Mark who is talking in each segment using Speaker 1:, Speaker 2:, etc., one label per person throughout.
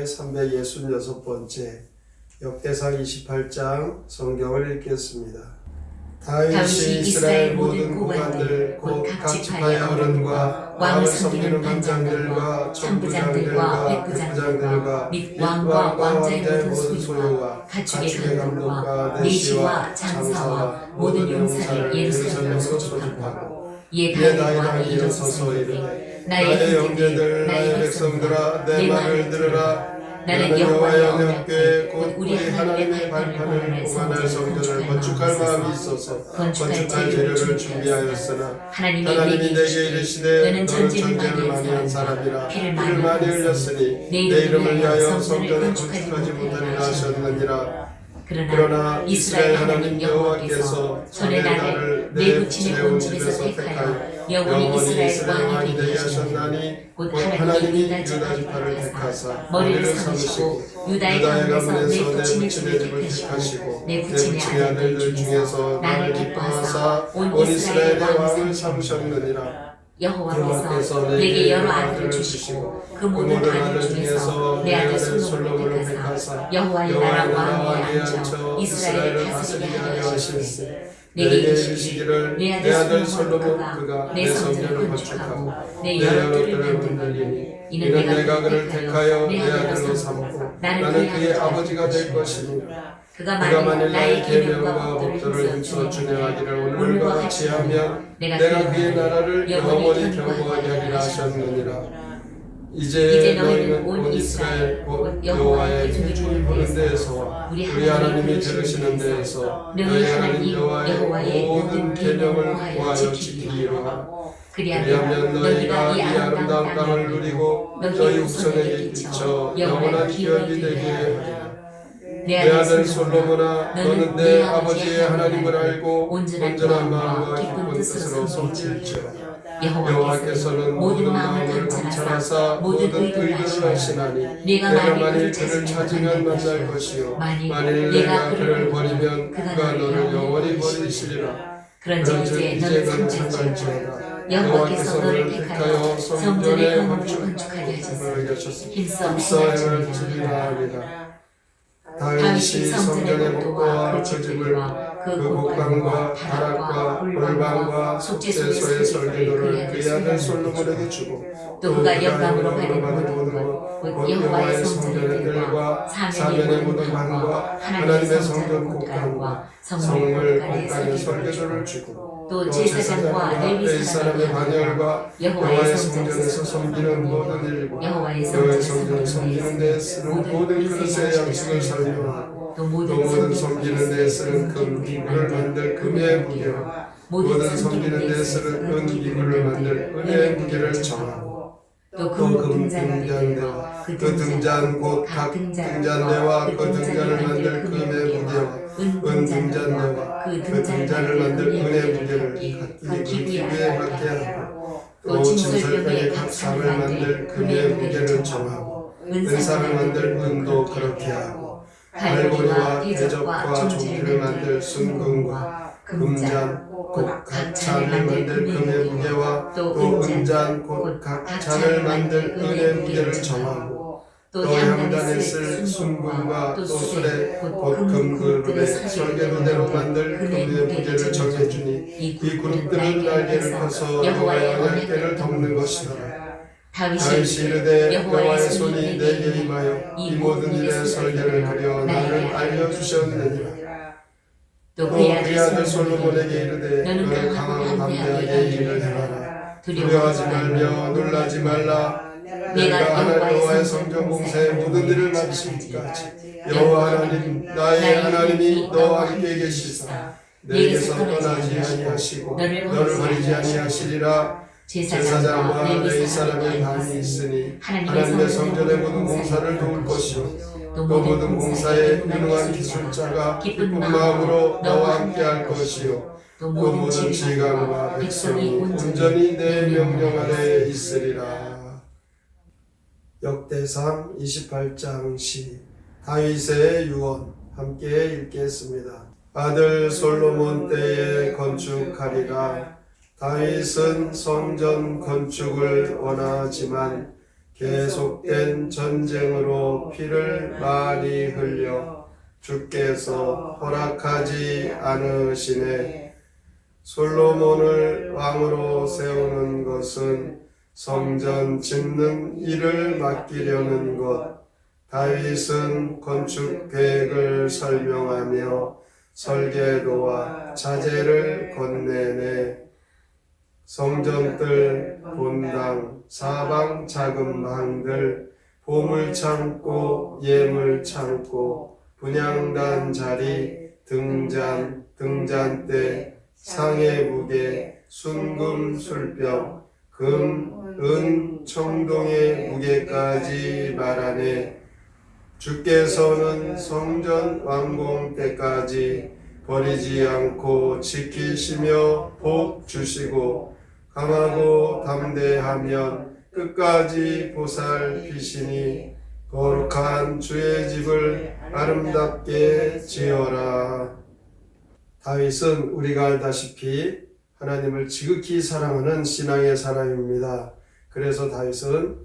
Speaker 1: 제366번째 역대상 28장 성경을 읽겠습니다. 다윗이 이스라엘 모든 고관들 곧 각 지파의 어른과 왕을 섬기는 관장들과 천부장들과 백부장들과 및 왕과 왕자의 모든 소유와 가축의 감독과 내시와 장사와 모든 용사를 예루살렘으로 소집하고 옛 다윗아 일어서서 이르되 나의 형제들 나의 백성들아 내 말을 들으라. 나는 여호와의 언약궤 곧 우리 하나님의 발판을 봉헌할 성전을 건축할 마음이 있어서 건축할 재료를 준비하였으나 하나님이 내게 이르시되 너는 전쟁을 많이 한 사람이라 피를 많이 흘렸으니 내 이름을 위하여 성전을 건축하지 못하리라 하셨느니라. 그러나 이스라엘 하나님 여호와께서 전에 나를 내 부친의 온 집에서 택하여 영원히 이스라엘 왕이 되게 하셨나니 곧 하나님이 유다 지파를 택하사 머리를 삼으시고 유다의 가문에서 내 부친의 집을 택하시고 내 부친의 아들들 중에서 나를 기뻐하사 온 이스라엘의 왕을 삼으셨느니라. 여호와께서 내게 여러 아들을 주시고 그 모든 아들 중에서 내 아들 솔로몬을 택하사 여호와의 나라 왕위에 앉혀 이스라엘을 다스리게 하려 하시니 내게 이르시기를 내 아들 솔로몬 그가 내 성전을 건축하고 내 여럿들을 만들리니 이는 내가 그를 택하여 내 아들로 삼고 나는 그의 아버지가 될 것이니라. 그가 만일 나의 계명과 법도를 힘써 준행하기를 오늘과 같이 하면 내가 그의 나라를 영원히 경고하게 하리라 하셨느니라. 이제 너희는 온 이스라엘 곧 여호와의 중심을 보는 데에서와 우리 하나님이 들으시는 데에서 너희 하나님 여호와의 모든 계명을 구하여 지키리라. 그리하면 너희가 이 아름다운 땅을 누리고 너희 후손에게 끼쳐 영원한 기업이 되게 하리라. 내 아들 솔로몬아 너는 내 아버지의 하나님을 알고 온전한 마음과 기쁜 뜻으로 섬길지어다. 여호와께서는 모든 마음을 감찰하사 모든 의도를 하시나니 내가 만일 그를 찾으면 만날 것이요 만일 내가 그를 버리면 그가 너를 영원히 버리시리라. 그런즉 이제 너는 상관지어다. 여호와께서 너를 택하여 성전의 건축하게 하셨으니 힘써 행할 줄이라 하리라. 다윗이 성전의 목도와 그 집을 그 곡간과 다락과 골방과 속죄소의 설계도를 그의 아들 솔로몬에게 주고 또 그가 영광으로 받은 모든 것 곧 여호와의 성전의 뜰과 사면의 모든 방과 하나님의 성전 곡간과 성물 곡간의 설계도를 주고 또 제사장과 레위 사람의 반열과 여호와의 성전에서 섬기는 모든 일과 여호와의 성전을 섬기는 데에 쓰는 모든 그릇의 양식을 설명하고 또 모든 섬기는 데에 쓰는 금 기구를 만들 금의 무게와 모든 섬기는 데에 쓰는 은 기구를 만들 은의 무게를 정하고 또 금 등잔대와 그 등잔 곧 각 등잔대와 그 등잔을 만들 금의 무게와 은 등잔대와 그 등잔을 만들 은의 무게를 각 기구에 맞게 하고 또 진설병의 각 상을 만들 금의 무게를 정하고 은상을 만들 은도 그렇게 하고 갈고리와 대접과 종지를 만들 순금과 금잔 곧 각 잔을 만들 금의 무게와 또 은잔 곧 각 잔을 만들 은의 무게를 정하고 또 향단에 쓸 순금과 또 수레 곧 금그룹의 설계도대로 만들 금의 무게를 정해주니 이 그룹들은 날개를 펴서 여호와의 언약궤를 덮는 것이더라. 다윗이 이르되 여호와의 손이 내게 임하여 이 모든 일의 설계를 그려 나를 알려주셨느니라. 또 그의 아들 솔로몬에게 이르되 너는 강하고 담대하게 일을 행하라. 두려워하지 말며 놀라지 말라. 내가 여호와의 성전 공사의 모든 일을 마치기까지 여호와 하나님 나의 하나님이 너와 함께 계시사 내게서 떠나지 아니하시고 너를 버리지 아니하시리라. 제사장과 레위 사람의 반이 있으니 하나님의 성전의 모든 공사를 도울 것이요 또 모든 공사에 유능한 기술자가 기쁜 마음으로 너와 함께 할 것이요 또 모든 지휘관과 백성이 온전히 내 명령 아래에 있으리라. 역대상 28장 시 다윗의 유언 함께 읽겠습니다. 아들 솔로몬 때에 건축하리라. 다윗은 성전 건축을 원하지만 계속된 전쟁으로 피를 많이 흘려 주께서 허락하지 않으시네. 솔로몬을 왕으로 세우는 것은 성전 짓는 일을 맡기려는 것. 다윗은 건축 계획을 설명하며 설계도와 자재를 건네네. 성전뜰, 본당, 사방 작은 방들, 보물창고, 예물창고, 분향단 자리, 등잔, 등잔대, 상의 무게, 순금 술병, 금, 은, 청동의 무게까지 말하네. 주께서는 성전 완공 때까지 버리지 않고 지키시며 복 주시고 강하고 담대하면 끝까지 보살피시니 거룩한 주의 집을 아름답게 지어라. 다윗은 우리가 알다시피 하나님을 지극히 사랑하는 신앙의 사람입니다. 그래서 다윗은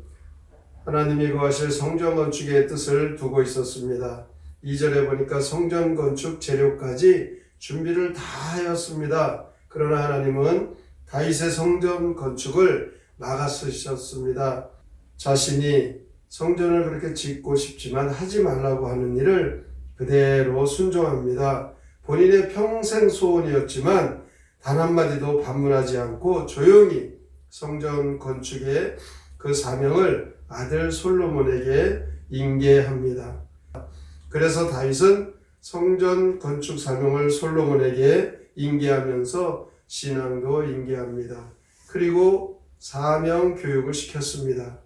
Speaker 1: 하나님이 거하실 성전 건축의 뜻을 두고 있었습니다. 2절에 보니까 성전 건축 재료까지 준비를 다 하였습니다. 그러나 하나님은 다윗의 성전 건축을 막아쓰셨습니다. 자신이 성전을 그렇게 짓고 싶지만 하지 말라고 하는 일을 그대로 순종합니다. 본인의 평생 소원이었지만 단 한마디도 반문하지 않고 조용히 성전 건축의 그 사명을 아들 솔로몬에게 인계합니다. 그래서 다윗은 성전 건축 사명을 솔로몬에게 인계하면서 신앙도 인계합니다. 그리고 사명 교육을 시켰습니다.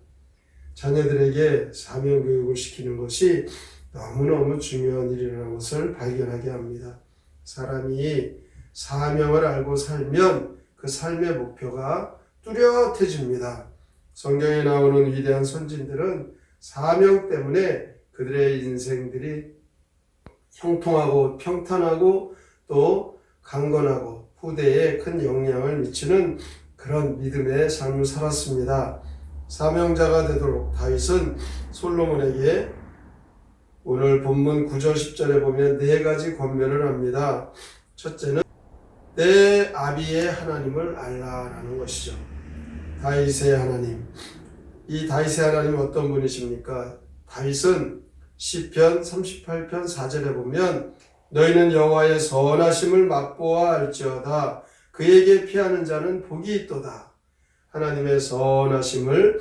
Speaker 1: 자녀들에게 사명 교육을 시키는 것이 너무너무 중요한 일이라는 것을 발견하게 합니다. 사람이 사명을 알고 살면 그 삶의 목표가 뚜렷해집니다. 성경에 나오는 위대한 선진들은 사명 때문에 그들의 인생들이 형통하고 평탄하고 또 강건하고 후대에 큰 영향을 미치는 그런 믿음의 삶을 살았습니다. 사명자가 되도록 다윗은 솔로몬에게 오늘 본문 9절 10절에 보면 4가지 권면을 합니다. 첫째는 내 아비의 하나님을 알라라는 것이죠. 다윗의 하나님. 이 다윗의 하나님 어떤 분이십니까? 다윗은 시편 38편 4절에 보면 너희는 여호와의 선하심을 맛보아 알지어다. 그에게 피하는 자는 복이 있도다. 하나님의 선하심을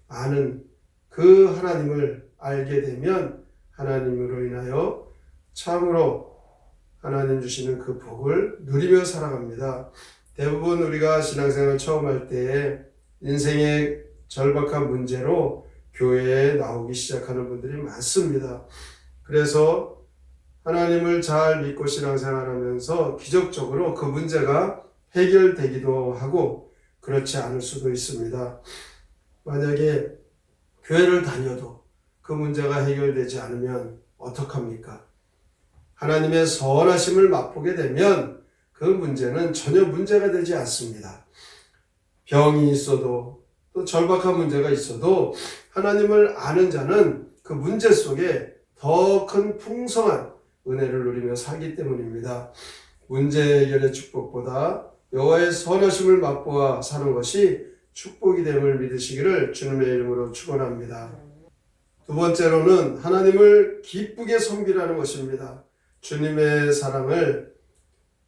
Speaker 1: 아는 그 하나님을 알게 되면 하나님으로 인하여 참으로 하나님 주시는 그 복을 누리며 살아갑니다. 대부분 우리가 신앙생활을 처음 할 때에 인생의 절박한 문제로 교회에 나오기 시작하는 분들이 많습니다. 그래서 하나님을 잘 믿고 신앙생활하면서 기적적으로 그 문제가 해결되기도 하고 그렇지 않을 수도 있습니다. 만약에 교회를 다녀도 그 문제가 해결되지 않으면 어떡합니까? 하나님의 선하심을 맛보게 되면 그 문제는 전혀 문제가 되지 않습니다. 병이 있어도 또 절박한 문제가 있어도 하나님을 아는 자는 그 문제 속에 더 큰 풍성한 은혜를 누리며 살기 때문입니다. 문제 해결의 축복보다 여호와의 선하심을 맛보아 사는 것이 축복이 됨을 믿으시기를 주님의 이름으로 축원합니다. 두 번째로는 하나님을 기쁘게 섬기라는 것입니다. 주님의 사랑을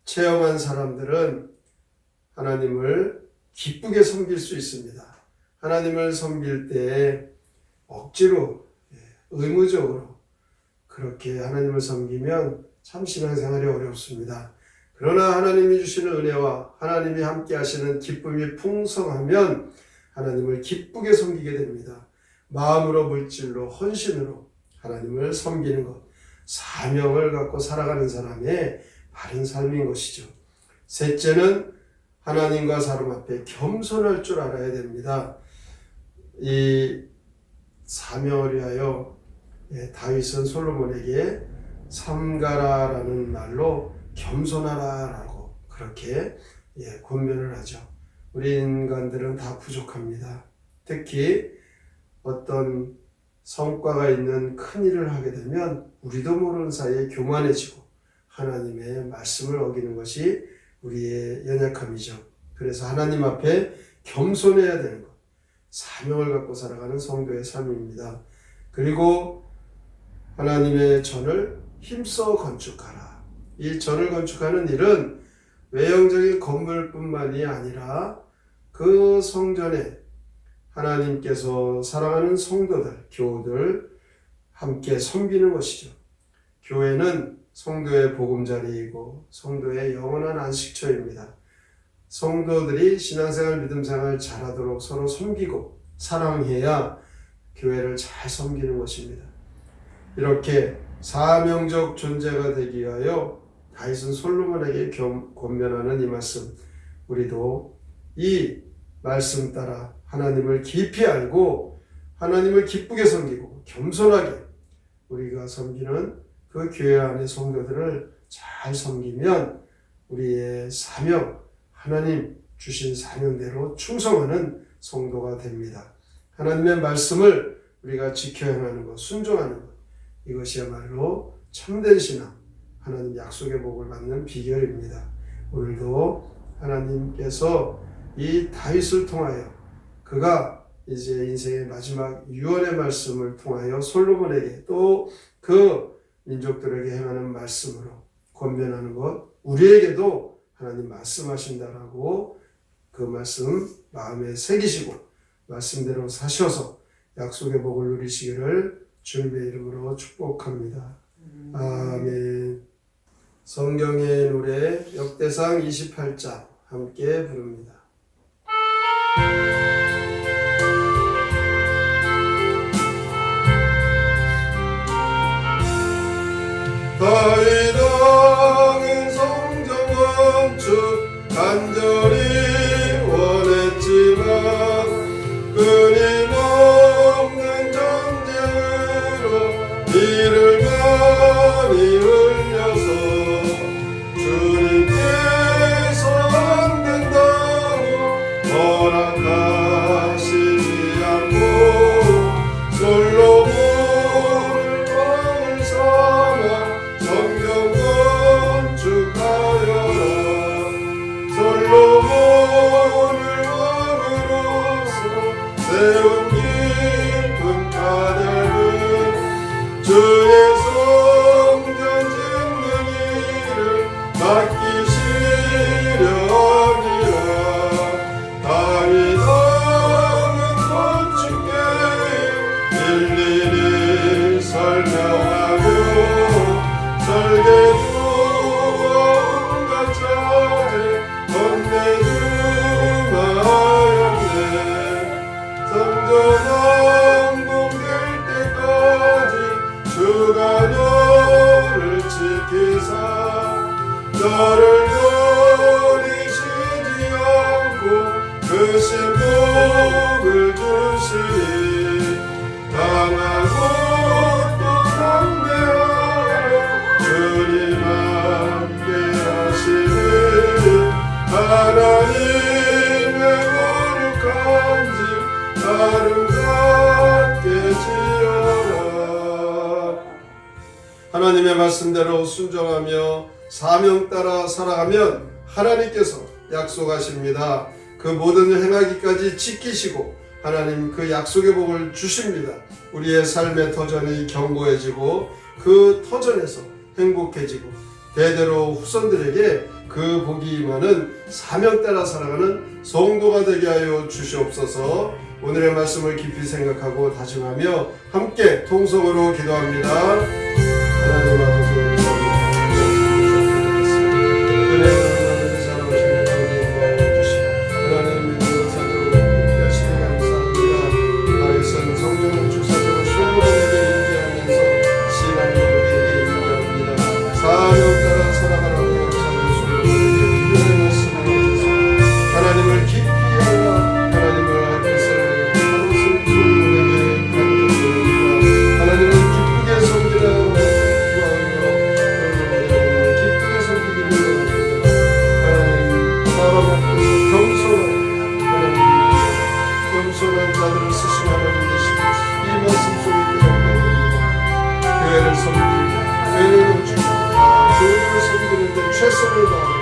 Speaker 1: 체험한 사람들은 하나님을 기쁘게 섬길 수 있습니다. 하나님을 섬길 때 억지로 의무적으로 그렇게 하나님을 섬기면 참 신앙생활이 어렵습니다. 그러나 하나님이 주시는 은혜와 하나님이 함께 하시는 기쁨이 풍성하면 하나님을 기쁘게 섬기게 됩니다. 마음으로 물질로 헌신으로 하나님을 섬기는 것, 사명을 갖고 살아가는 사람의 바른 삶인 것이죠. 셋째는 하나님과 사람 앞에 겸손할 줄 알아야 됩니다. 이 사명을 위하여 다윗은 솔로몬에게 삼가라라는 말로 겸손하라라고 그렇게 권면을 하죠. 우리 인간들은 다 부족합니다. 특히 어떤 성과가 있는 큰 일을 하게 되면 우리도 모르는 사이에 교만해지고 하나님의 말씀을 어기는 것이 우리의 연약함이죠. 그래서 하나님 앞에 겸손해야 되는 것, 사명을 갖고 살아가는 성도의 삶입니다. 그리고 하나님의 전을 힘써 건축하라. 이 전을 건축하는 일은 외형적인 건물뿐만이 아니라 그 성전에 하나님께서 사랑하는 성도들, 교우들 함께 섬기는 것이죠. 교회는 성도의 보금자리이고 성도의 영원한 안식처입니다. 성도들이 신앙생활, 믿음생활 잘하도록 서로 섬기고 사랑해야 교회를 잘 섬기는 것입니다. 이렇게 사명적 존재가 되기 위하여 다윗은 솔로몬에게 권면하는 이 말씀, 우리도 이 말씀 따라 하나님을 깊이 알고 하나님을 기쁘게 섬기고 겸손하게 우리가 섬기는 그 교회 안의 성도들을 잘 섬기면 우리의 사명, 하나님 주신 사명대로 충성하는 성도가 됩니다. 하나님의 말씀을 우리가 지켜 행하는 것, 순종하는 것, 이것이야말로 참된 신앙, 하나님 약속의 복을 받는 비결입니다. 오늘도 하나님께서 이 다윗을 통하여 그가 이제 인생의 마지막 유언의 말씀을 통하여 솔로몬에게 또 그 민족들에게 행하는 말씀으로 권면하는 것, 우리에게도 하나님 말씀하신다라고 그 말씀 마음에 새기시고 말씀대로 사셔서 약속의 복을 누리시기를 주님의 이름으로 축복합니다. 아멘. 성경의 노래 역대상 28장 함께 부릅니다. 다윗 왕은 성전 건축 간절히 원했지만 끊임없는 전쟁으로 이를 많이 흘려서 주님께서 안 된다고 허락하시지 않고 솔로몬을 왕을 삼아 성전 건축하여라. 솔로몬을 왕으로서 세운 깊은 까닭은 주의 성전 짓는 일을 맡기시려 함이라. 다윗 왕은 건축 계획 일일이 설명하며 설계주와 온갖 자재 건네주마하였네. 성전 완공될 때까지 주가 너를 지키사 너를 버리시지 않고 그 신복을 주시니 강하고 또 담대하여 주님 함께 하시니 하나님의 거룩한 집 아름답게 지어라. 하나님의 말씀대로 순종하며 사명 따라 살아가면 하나님께서 약속하십니다. 그 모든 행하기까지 지키시고 하나님 그 약속의 복을 주십니다. 우리의 삶의 터전이 견고해지고 그 터전에서 행복해지고 대대로 후손들에게 그 복이 임하는 사명 따라 살아가는 성도가 되게 하여 주시옵소서. 오늘의 말씀을 깊이 생각하고 다짐하며 함께 통성으로 기도합니다. 하나님 아버지 하나님을 기쁘게 섬기라. 아이고